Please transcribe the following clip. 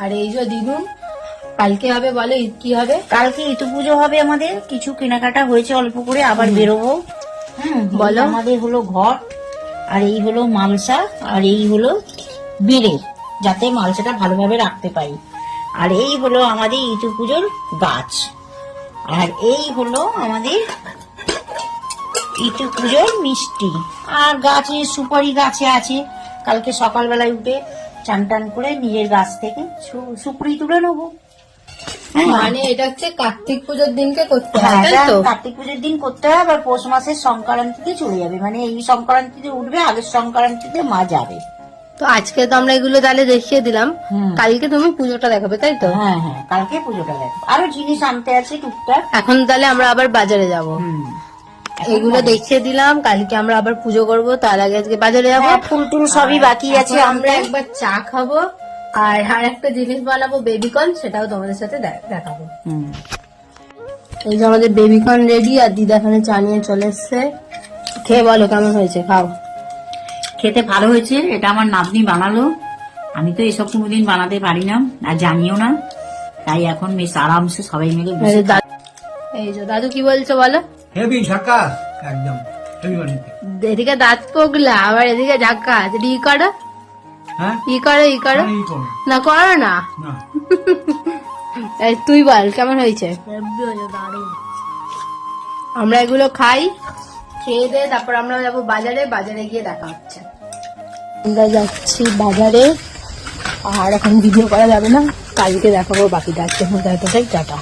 আর এই যে দিদুন কালকে হবে, বলো ঈদ কি হবে? কালকে ইতু পুজো হবে আমাদের, কিছু কেনাকাটা হয়েছে অল্প করে, আবার বেরোবো। বলো। আমাদের হলো ঘট, আর এই হলো মালসা, আর এই হলো বেড়ে, যাতে মালসাটা ভালোভাবে রাখতে পারি। আর এই হলো আমাদের ইতু পুজোর গাছ, আর এই হলো আমাদের ইতু পুজোর মিষ্টি। আর গাছে সুপারি গাছে আছে, কালকে সকালবেলায় উঠে চান টান করে নিজের গাছ থেকে সুপারি তুলে নেবো। মানে এটা হচ্ছে কার্তিক পুজোর দিনকে করতে হয়, হ্যাঁ, তাই এটা তো? কার্তিক পুজোর দিন করতে হবে, আবার পৌষ মাসের সংক্রান্তিতে চলে যাবে, মানে এই সংক্রান্তিতে উঠবে, আগের সংক্রান্তিতে মা যাবে। তো আজকে তো আমরা এগুলো তাহলে দেখিয়ে দিলাম, কালকে তুমি পুজোটা দেখাবে, তাই তো? হ্যাঁ হ্যাঁ, কালকে পুজোটা দেখো, আরো জিনিস আনতে আছে টুকটাক। এখন তাহলে আমরা আবার বাজারে যাব। এগুলো দেখিয়ে দিলাম, কালকে আমরা আবার পুজো করব, তার আগে আজকে বাজারে যাবো। ফুল টুল সবই বাকি আছে, আমরা একবার চা খাবো, আর একটা জিনিস বানাবো বেবিকর্ন, সেটাও তোমাদের সাথে দেখাবো। এই যে আমাদের বেবিকর্ন রেডি, আর দিদা এখানে চা নিয়ে চলে এসছে। খেয়ে বলো কেমন হয়েছে, খাও। খেতে ভালো হয়েছে, এটা আমার নাতনি বানালো, আমি তো এসব কোনোদিন বানাতে পারি না আর জানিও না, তাই এখন বেশ আরামসে সবাই মিলে বসে খাই। এই যে দাদু কি বলছো বলো। হেভি ঝাকাস, একদম হেভি বানিয়েছে। এদিকে দাঁত পোগলা, আবার এদিকে ঝাক্কা, ই করো, হ্যাঁ, ই করো, ই করো, এই করো না করো না। না। এই তুই বল কেমন হয়েছে। আমরা এগুলো খাই, খেয়ে দে, তারপর আমরা যাবো বাজারে, বাজারে গিয়ে দেখা হচ্ছে। আমরা যাচ্ছি বাজারে, আর এখন ভিডিও করা যাবে না, কালকে দেখাবো বাকিটা। আজকে টাটা।